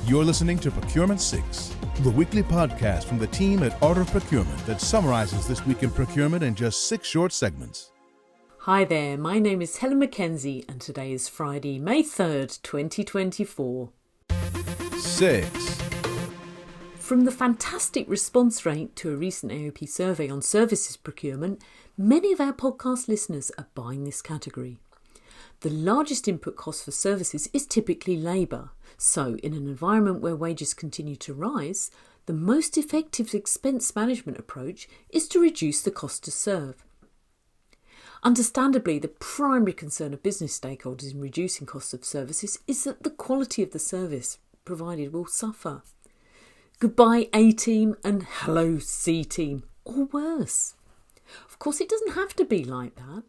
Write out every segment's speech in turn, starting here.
You're listening to Procurement 6, the weekly podcast from the team at Art of Procurement that summarizes this week in procurement in just 6 short segments. Hi there, my name is Helen Mackenzie and today is Friday, May 3rd, 2024. 6. From the fantastic response rate to a recent AOP survey on services procurement, many of our podcast listeners are buying this category. The largest input cost for services is typically labour, so in an environment where wages continue to rise, the most effective expense management approach is to reduce the cost to serve. Understandably, the primary concern of business stakeholders in reducing costs of services is that the quality of the service provided will suffer. Goodbye A-team and hello C-team, or worse. Of course, it doesn't have to be like that.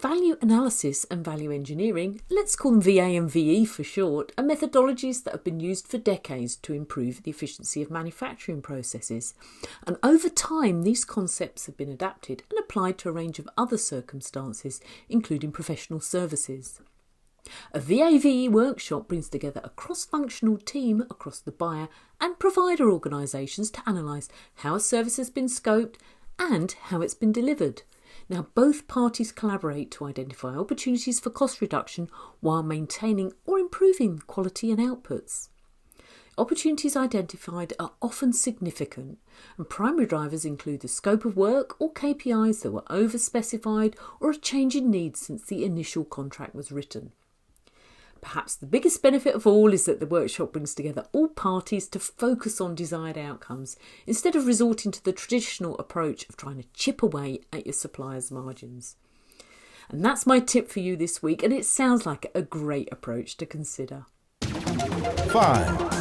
Value analysis and value engineering, let's call them VA and VE for short, are methodologies that have been used for decades to improve the efficiency of manufacturing processes. And over time, these concepts have been adapted and applied to a range of other circumstances, including professional services. A VA-VE workshop brings together a cross-functional team across the buyer and provider organisations to analyse how a service has been scoped and how it's been delivered. Now, both parties collaborate to identify opportunities for cost reduction while maintaining or improving quality and outputs. Opportunities identified are often significant, and primary drivers include the scope of work or KPIs that were over-specified or a change in needs since the initial contract was written. Perhaps the biggest benefit of all is that the workshop brings together all parties to focus on desired outcomes instead of resorting to the traditional approach of trying to chip away at your supplier's margins. And that's my tip for you this week, and it sounds like a great approach to consider. 5.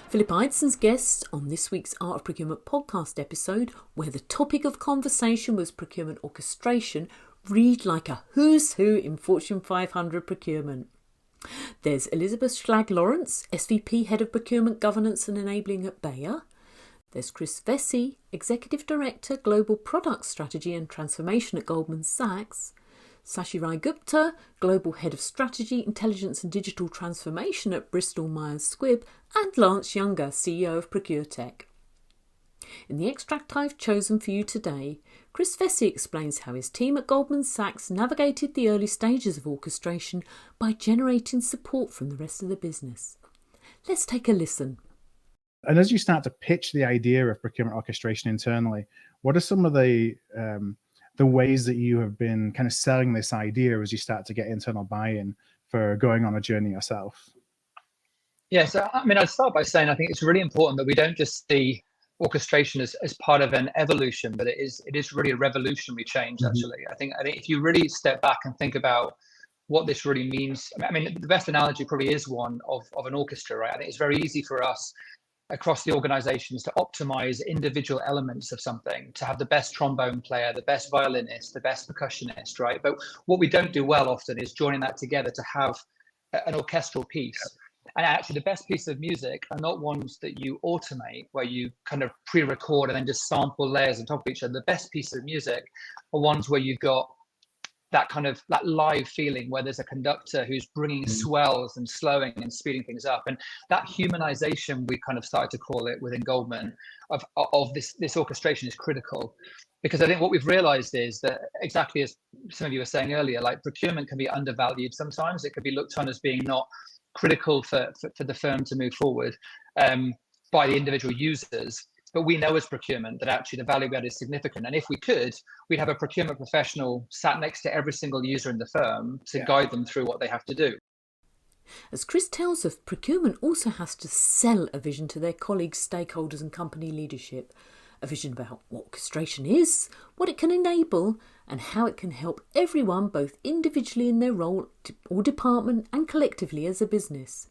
Philip Ideson's guests on this week's Art of Procurement podcast episode, where the topic of conversation was procurement orchestration, read like a who's who in Fortune 500 procurement. There's Elizabeth Schlag-Lawrence, SVP Head of Procurement Governance and Enabling at Bayer. There's Chris Vesey, Executive Director, Global Product Strategy and Transformation at Goldman Sachs. Sashi Rai Gupta, Global Head of Strategy, Intelligence and Digital Transformation at Bristol Myers Squibb. And Lance Younger, CEO of ProcureTech. In the extract I've chosen for you today, Chris Vesey explains how his team at Goldman Sachs navigated the early stages of orchestration by generating support from the rest of the business. Let's take a listen. And as you start to pitch the idea of procurement orchestration internally, what are some of the ways that you have been kind of selling this idea as you start to get internal buy-in for going on a journey yourself? Yeah, so I'd start by saying I think it's really important that we don't just see orchestration as part of an evolution, but it is really a revolutionary change. Actually, I think if you really step back and think about what this really means, the best analogy probably is one of an orchestra, right? I think it's very easy for us across the organizations to optimize individual elements of something, to have the best trombone player, the best violinist, the best percussionist, right? But what we don't do well often is joining that together to have an orchestral piece. And actually, the best pieces of music are not ones that you automate, where you kind of pre-record and then just sample layers on top of each other. The best pieces of music are ones where you've got that live feeling, where there's a conductor who's bringing swells and slowing and speeding things up. And that humanization, we kind of started to call it within Goldman, of this orchestration is critical. Because I think what we've realized is that, exactly as some of you were saying earlier, like procurement can be undervalued sometimes. It could be looked on as being not critical for the firm to move forward by the individual users. But we know as procurement that actually the value add is significant. And if we could, we'd have a procurement professional sat next to every single user in the firm to guide them through what they have to do. As Chris tells us, procurement also has to sell a vision to their colleagues, stakeholders and company leadership. A vision about what orchestration is, what it can enable, and how it can help everyone, both individually in their role or department and collectively as a business.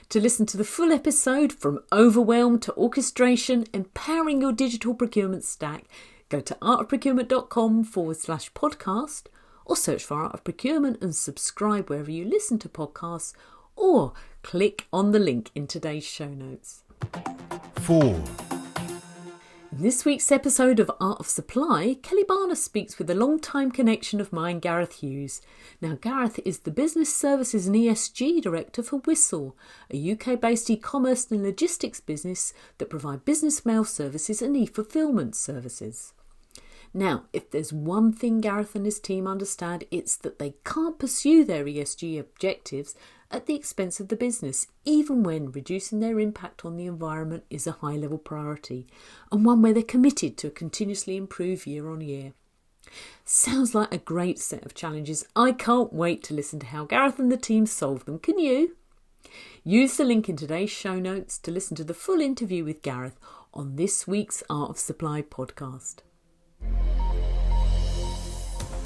To listen to the full episode, from overwhelm to orchestration, empowering your digital procurement stack, go to artofprocurement.com/podcast or search for Art of Procurement and subscribe wherever you listen to podcasts, or click on the link in today's show notes. 4. In this week's episode of Art of Supply, Kelly Barner speaks with a long-time connection of mine, Gareth Hughes. Now, Gareth is the Business Services and ESG Director for Whistle, a UK-based e-commerce and logistics business that provide business mail services and e-fulfillment services. Now, if there's one thing Gareth and his team understand, it's that they can't pursue their ESG objectives at the expense of the business, even when reducing their impact on the environment is a high-level priority, and one where they're committed to continuously improve year on year. Sounds like a great set of challenges. I can't wait to listen to how Gareth and the team solve them. Can you? Use the link in today's show notes to listen to the full interview with Gareth on this week's Art of Supply podcast.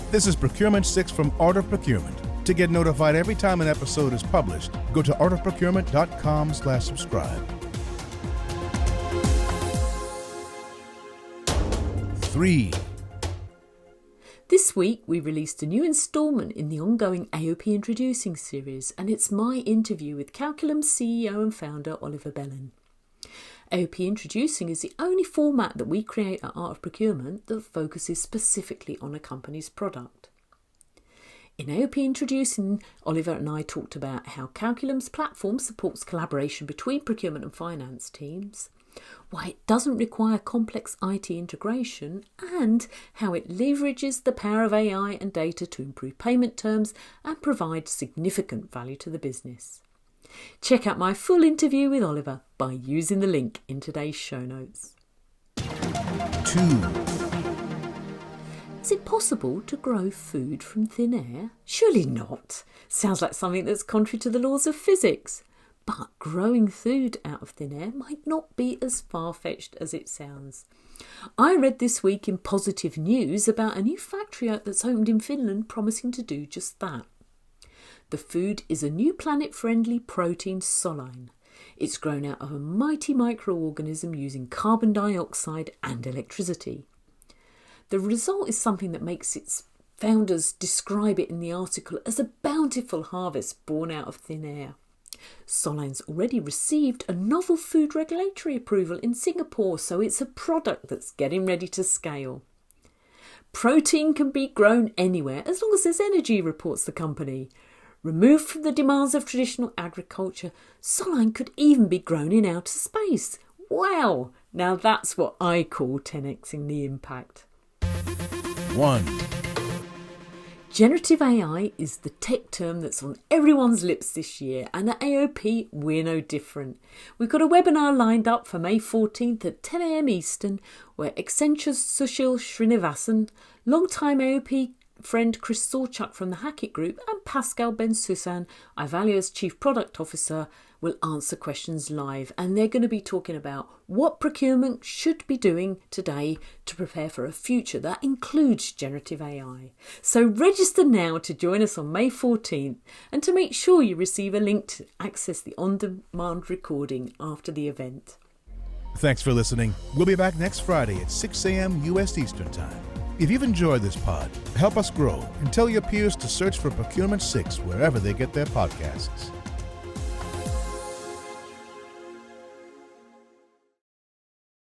This is Procurement 6 from Art of Procurement. To get notified every time an episode is published, go to artofprocurement.com/subscribe. 3. This week we released a new instalment in the ongoing AOP Introducing series, and it's my interview with Calculum's CEO and founder Oliver Bellin. AOP Introducing is the only format that we create at Art of Procurement that focuses specifically on a company's product. In AOP Introducing, Oliver and I talked about how Calculum's platform supports collaboration between procurement and finance teams, why it doesn't require complex IT integration, and how it leverages the power of AI and data to improve payment terms and provide significant value to the business. Check out my full interview with Oliver by using the link in today's show notes. 2. Is it possible to grow food from thin air? Surely not. Sounds like something that's contrary to the laws of physics. But growing food out of thin air might not be as far-fetched as it sounds. I read this week in Positive News about a new factory that's opened in Finland promising to do just that. The food is a new planet-friendly protein soline. It's grown out of a mighty microorganism using carbon dioxide and electricity. The result is something that makes its founders describe it in the article as a bountiful harvest born out of thin air. Soline's already received a novel food regulatory approval in Singapore, so it's a product that's getting ready to scale. Protein can be grown anywhere as long as there's energy, reports the company. Removed from the demands of traditional agriculture, Soline could even be grown in outer space. Wow! Now that's what I call 10xing the impact. 1. Generative AI is the tech term that's on everyone's lips this year, and at AOP we're no different. We've got a webinar lined up for May 14th at 10 a.m. Eastern, where Accenture's Sushil Srinivasan, long-time AOP friend Chris Sawchuk from the Hackett Group, and Pascal Ben-Susan, Ivalia's Chief Product Officer, will answer questions live, and they're going to be talking about what procurement should be doing today to prepare for a future that includes generative AI. So register now to join us on May 14th and to make sure you receive a link to access the on-demand recording after the event. Thanks for listening. We'll be back next Friday at 6 a.m. U.S. Eastern Time. If you've enjoyed this pod, help us grow and tell your peers to search for Procurement 6 wherever they get their podcasts.